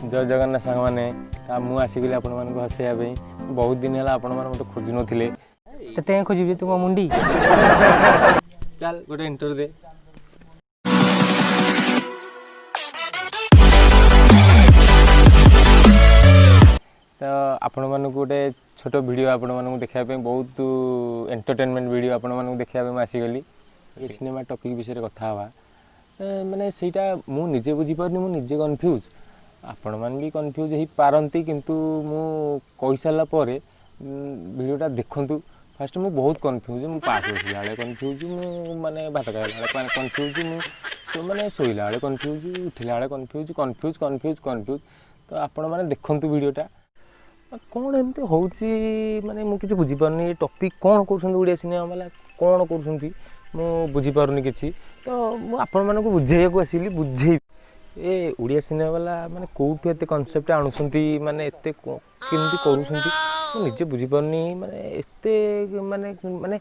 जय जगन्नाथ सांग मैंने मुझे आसिक आपण मानक हसैया बहुत दिन है आपण मैंने मत खोज नी ते खोजी तू मुंडी चल गोटे इंटरव्यू दे। तो आपण मानक गोटे छोट वीडियो आपण मानक देखापी बहुत एंटरटेनमेंट वीडियो आपण मानक देखापी आसीगली ये सिनेमा टॉपिक विषय कथा हवा माने सेटा मु निजे बुझी पारनी मु निजे कन्फ्यूज आपण मान भी कन्फ्यूज हो पारती किंतु मु कहि सारा पर वीडियोटा देखंतु फास्ट मु बहुत कन्फ्यूज मु पास होइला बेले कन्फ्यूज मु माने भात खाइला बेले कन्फ्यूज मु माने सोइला बेले कन्फ्यूज उठिला बेले कन्फ्यूज कन्फ्यूज कन्फ्यूज कन्फ्यूज तो आपण माने देखंतु वीडियोटा कौन एमती होउची माने मु किछि बुझी पारनी टॉपिक कौन करछन ओडिया सिनेमा वाला कौन करछन मु बुझी पारुनी किछि तो मु आपण मानकु बुझेया को आसिली बुझे ए ओडिया सिनेमा वाला माने कोउठु एते कांसेप्ट आणुसंती माने एते केमती करूसंती मु निजे बुझी पारुनी माने एते माने माने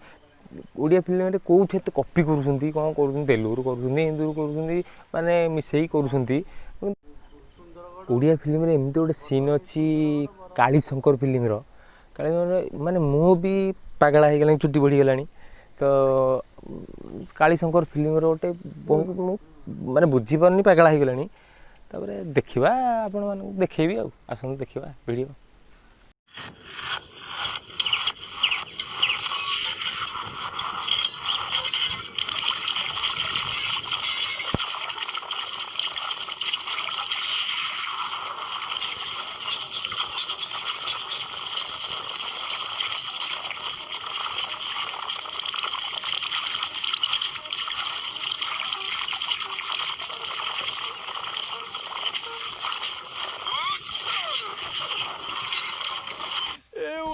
ओडिया फिल्म रे कोउठु एते कॉपी करूसंती कोन करूसंती तेलुगु करूसंती हिंदी करूसंती माने मिसेई करूसंती ओडिया फिल्म रे एमती गोटे सीन अछि काली शंकर फिल्म रो काली माने मु भी पागला हो गलानी चुट्टी बढ़ी गलानी तो काली शंकर फिल्म रोटे बहुत माने बुझी पारनी पागला हो गलानी तापर देखिबा आपण मानक देखेबी आ आसन देखिबा वीडियो।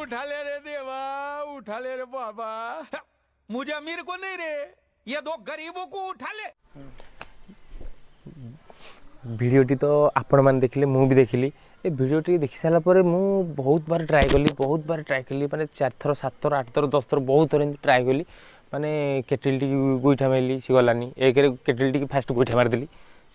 उठा ले रे देवा, उठा ले रे बाबा, मुझे अमीर को नहीं रे, ये दो गरीबों को उठा ले। वीडियोटी तो आपण मान देखिले मु भी देखिली ए वीडियोटी देखि साला परे मु बहुत बार ट्राई कली माने 4 थर 7 थर 8 थर 10 थर बहुत थर ट्राई कली माने केटल टी गोइठा मारली सी गलानी एक केटल टी फास्ट गोइठा मार देली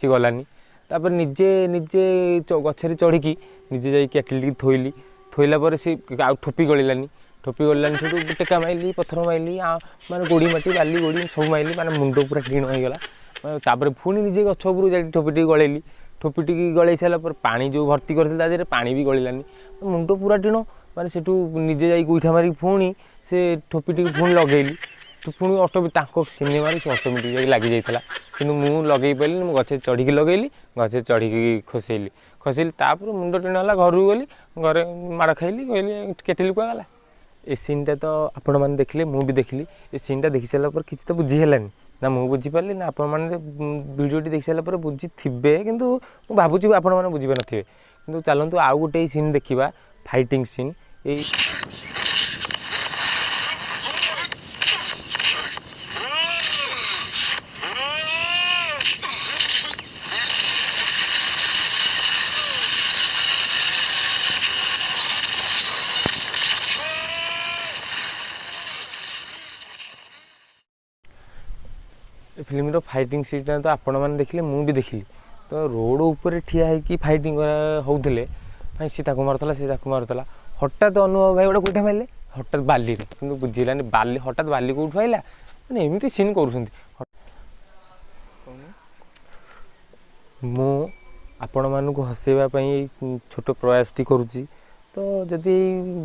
सी गलानी तापर निजे निजे गछरे चढ़ी की निजे जाई केटल टी थोइली थोइला पर से ठोपी गलानी से टेका माइली पत्थर माइली माने गोड़ी माटी बाली गोड़ी सब माइली माने मुंड पूरा टीण हो गला तापर पुणी निजे गछ उपरू जा ठोपीटी गलैली ठोपीटी गलई सारा पर पानी जो भर्ती करते पानी भी गलानी मुंड पूरा टीण माने सेठू निजे जाई गोइठा मारी पुणी से ठोपीटी पुणी लगेली तो पुणी ऑटो सिनेमा से ऑटोमेटिक लगी जाइला कि मु लगे पारे मु गचे चढ़ी लगेली गचे चढ़ी खसैली तापर मुंड टीण है घर गली घरे माड़ खाइली कहली केटली कुआ गला ए सीनटा तो आपण मैंने देखिले मु भी देखिली ए सीनटा देखि सारा पर किछि तो बुझी हेलानी ना मु बुझी पारली ना आपण मैंने वीडियोटी देखि सारा पर बुझी थिबे किंतु मु भाबुची आपण मैंने बुझी नथिबे किंतु चलंतु आउ गोटे सीन देखिबा फाइटिंग सीन ए फिल्म रो फाइटिंग सीन तो आपण मैंने देखिले मु भी देखिली तो रोड ऊपर ठिया है फाइटिंग होते भाई सी मारुला सी मारुला हठात अनुभव भाई गोटे गोटे मारे हठात बाली कि बुझेलानी बाली हठात बाली कौटू आइला मैंने एमती सीन कर आपण मानक हसैवाई छोट प्रयासटी करुच्ची तो जदि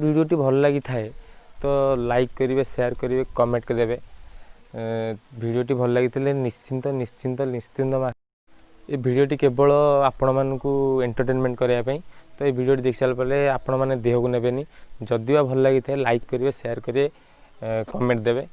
वीडियोटी भल लगी थाए तो लाइक करेंगे शेयर करेंगे कमेंट करेंगे वीडियोटी भल लगी निश्चिंत निश्चिंत निश्चिंत ये वीडियोटी केवल आपण मानक एंटरटेनमेंट करने तो ये वीडियोटी देख सारा पर आपण मैंने देह को नेबेनी जदि भल लगी लाइक करेंगे शेयर करेंगे कमेंट देवे।